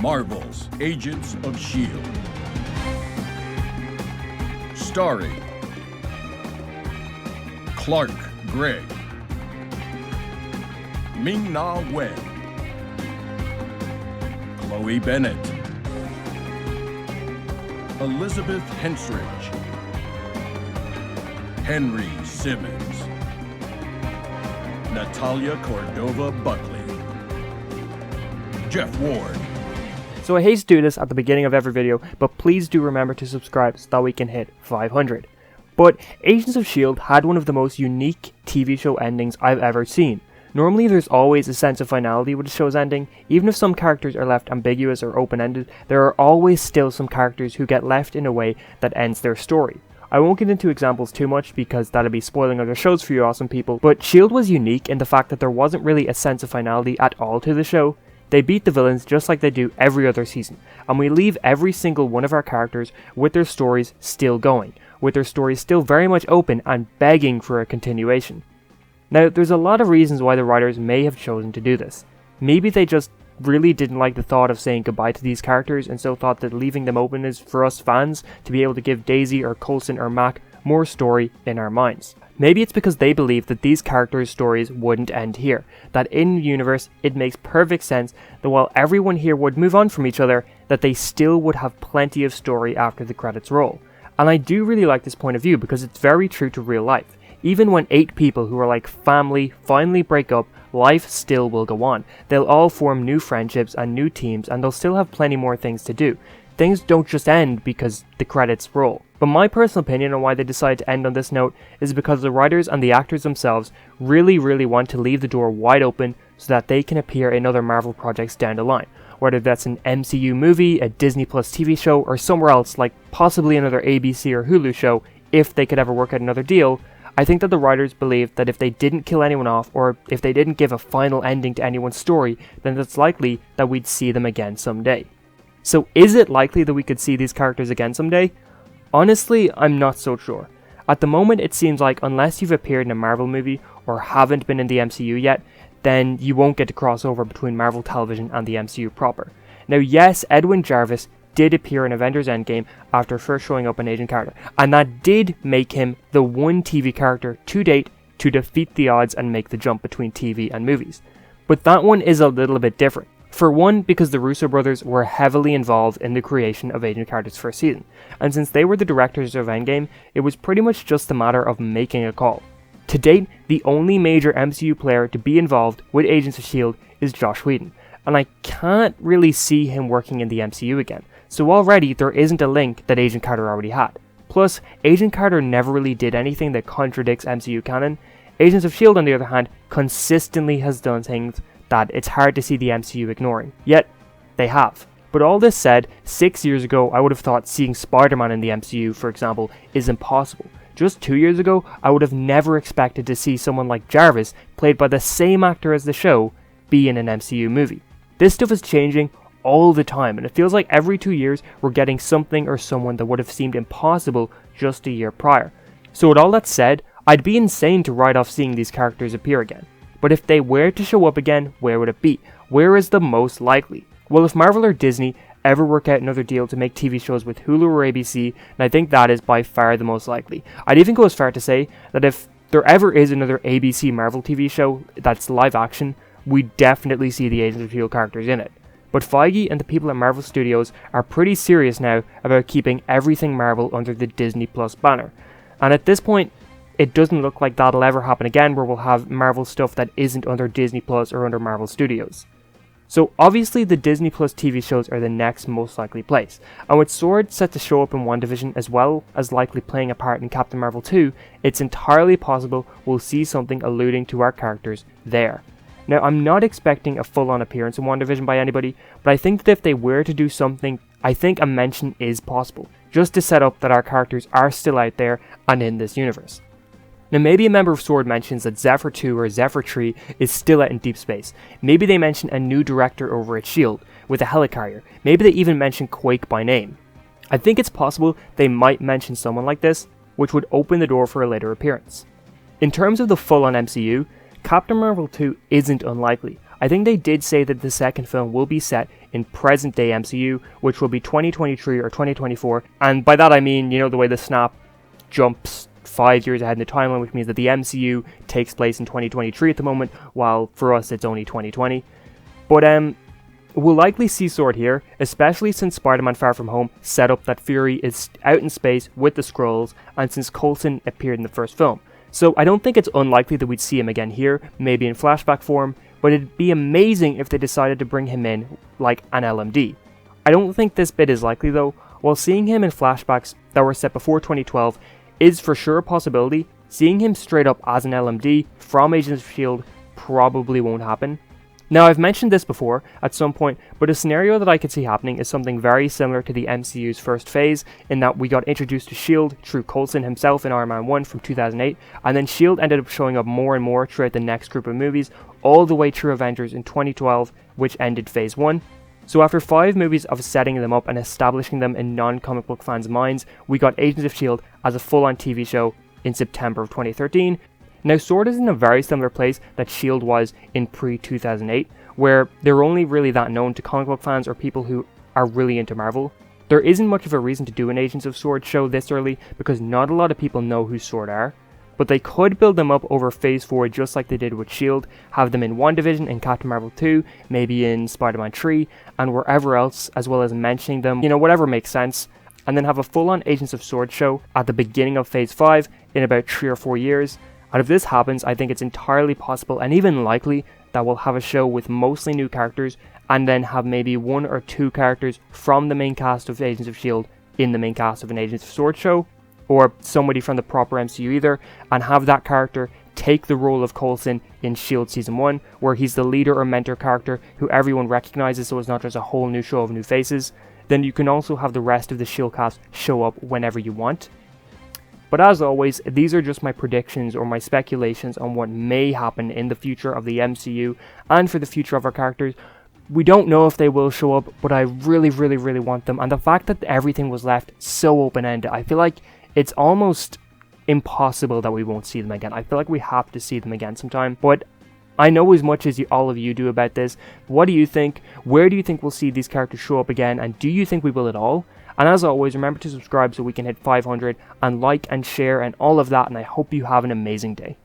Marvel's Agents of S.H.I.E.L.D. Starring Clark Gregg, Ming-Na Wen, Chloe Bennett, Elizabeth Henstridge, Henry Simmons, Natalia Cordova Buckley, Jeff Ward. So I hate to do this at the beginning of every video, but please do remember to subscribe so that we can hit 500. But Agents of S.H.I.E.L.D. had one of the most unique TV show endings I've ever seen. Normally there's always a sense of finality with the show's ending. Even if some characters are left ambiguous or open-ended, there are always still some characters who get left in a way that ends their story. I won't get into examples too much because that'd be spoiling other shows for you awesome people, but S.H.I.E.L.D. was unique in the fact that there wasn't really a sense of finality at all to the show. They beat the villains just like they do every other season, and we leave every single one of our characters with their stories still going, with their stories still very much open and begging for a continuation. Now, there's a lot of reasons why the writers may have chosen to do this. Maybe they just really didn't like the thought of saying goodbye to these characters and so thought that leaving them open is for us fans to be able to give Daisy or Coulson or Mack more story in our minds. Maybe it's because they believe that these characters' stories wouldn't end here, that in universe it makes perfect sense that while everyone here would move on from each other, that they still would have plenty of story after the credits roll. And I do really like this point of view because it's very true to real life. Even when 8 people who are like family finally break up, life still will go on. They'll all form new friendships and new teams, and they'll still have plenty more things to do. Things don't just end because the credits roll. But my personal opinion on why they decided to end on this note is because the writers and the actors themselves really want to leave the door wide open so that they can appear in other Marvel projects down the line. Whether that's an MCU movie, a Disney Plus TV show, or somewhere else like possibly another ABC or Hulu show if they could ever work out another deal. I think that the writers believed that if they didn't kill anyone off, or if they didn't give a final ending to anyone's story, then it's likely that we'd see them again someday. So is it likely that we could see these characters again someday? Honestly, I'm not so sure. At the moment it seems like unless you've appeared in a Marvel movie, or haven't been in the MCU yet, then you won't get to cross over between Marvel Television and the MCU proper. Now yes, Edwin Jarvis did appear in Avengers Endgame after first showing up in Agent Carter, and that did make him the one TV character to date to defeat the odds and make the jump between TV and movies. But that one is a little bit different. For one, because the Russo brothers were heavily involved in the creation of Agent Carter's first season, and since they were the directors of Endgame, it was pretty much just a matter of making a call. To date, the only major MCU player to be involved with Agents of S.H.I.E.L.D. is Joss Whedon, and I can't really see him working in the MCU again. So already there isn't a link that Agent Carter already had. Plus, Agent Carter never really did anything that contradicts MCU canon. Agents of S.H.I.E.L.D. on the other hand consistently has done things that it's hard to see the MCU ignoring. Yet, they have. But all this said, 6 years ago I would have thought seeing Spider-Man in the MCU, for example, is impossible. Just 2 years ago, I would have never expected to see someone like Jarvis, played by the same actor as the show, be in an MCU movie. This stuff is changing all the time, and it feels like every 2 years we're getting something or someone that would have seemed impossible just a year prior. So with all that said, I'd be insane to write off seeing these characters appear again. But if they were to show up again, where would it be? Where is the most likely? Well, if Marvel or Disney ever work out another deal to make TV shows with Hulu or ABC, then I think that is by far the most likely. I'd even go as far to say that if there ever is another ABC Marvel TV show that's live action, we definitely see the Agents of S.H.I.E.L.D. characters in it. But Feige and the people at Marvel Studios are pretty serious now about keeping everything Marvel under the Disney Plus banner. And at this point, it doesn't look like that'll ever happen again where we'll have Marvel stuff that isn't under Disney Plus or under Marvel Studios. So obviously the Disney Plus TV shows are the next most likely place, and with S.W.O.R.D. set to show up in Wandavision as well as likely playing a part in Captain Marvel 2, it's entirely possible we'll see something alluding to our characters there. Now I'm not expecting a full-on appearance in Wandavision by anybody, but I think that if they were to do something, I think a mention is possible, just to set up that our characters are still out there and in this universe. Now maybe a member of S.W.O.R.D. mentions that Zephyr 2 or Zephyr 3 is still out in deep space. Maybe they mention a new director over at S.H.I.E.L.D. with a helicarrier. Maybe they even mention Quake by name. I think it's possible they might mention someone like this, which would open the door for a later appearance. In terms of the full-on MCU, Captain Marvel 2 isn't unlikely. I think they did say that the second film will be set in present day MCU, which will be 2023 or 2024, and by that I mean, you know, the way the snap jumps 5 years ahead in the timeline, which means that the MCU takes place in 2023 at the moment, while for us it's only 2020. But we'll likely see S.W.O.R.D. here, especially since Spider-Man Far From Home set up that Fury is out in space with the Skrulls, and since Coulson appeared in the first film. So I don't think it's unlikely that we'd see him again here, maybe in flashback form, but it'd be amazing if they decided to bring him in like an LMD. I don't think this bit is likely though. While seeing him in flashbacks that were set before 2012 is for sure a possibility, seeing him straight up as an LMD from Agents of S.H.I.E.L.D. probably won't happen. Now, I've mentioned this before at some point, but a scenario that I could see happening is something very similar to the MCU's first phase, in that we got introduced to S.H.I.E.L.D. through Coulson himself in Iron Man 1 from 2008, and then S.H.I.E.L.D. ended up showing up more and more throughout the next group of movies, all the way through Avengers in 2012, which ended phase 1. So after 5 movies of setting them up and establishing them in non-comic book fans' minds, we got Agents of S.H.I.E.L.D. as a full-on TV show in September of 2013. Now, S.W.O.R.D. is in a very similar place that S.H.I.E.L.D. was in pre-2008, where they're only really that known to comic book fans or people who are really into Marvel. There isn't much of a reason to do an Agents of S.W.O.R.D. show this early, because not a lot of people know who S.W.O.R.D. are, but they could build them up over phase 4 just like they did with S.H.I.E.L.D., have them in Wandavision and Captain Marvel 2, maybe in Spider-Man 3, and wherever else, as well as mentioning them, you know, whatever makes sense, and then have a full-on Agents of S.W.O.R.D. show at the beginning of phase 5 in about 3 or 4 years. And if this happens, I think it's entirely possible and even likely that we'll have a show with mostly new characters, and then have maybe 1 or 2 characters from the main cast of Agents of S.H.I.E.L.D. in the main cast of an Agents of S.W.O.R.D. show, or somebody from the proper MCU either, and have that character take the role of Coulson in S.H.I.E.L.D. Season 1, where he's the leader or mentor character who everyone recognizes, so it's not just a whole new show of new faces. Then you can also have the rest of the S.H.I.E.L.D. cast show up whenever you want. But as always, these are just my predictions or my speculations on what may happen in the future of the MCU and for the future of our characters. We don't know if they will show up, but I really want them. And the fact that everything was left so open-ended, I feel like it's almost impossible that we won't see them again. I feel like we have to see them again sometime. But I know as much as all of you do about this. What do you think? Where do you think we'll see these characters show up again? And do you think we will at all? And as always, remember to subscribe so we can hit 500, and like and share and all of that, and I hope you have an amazing day.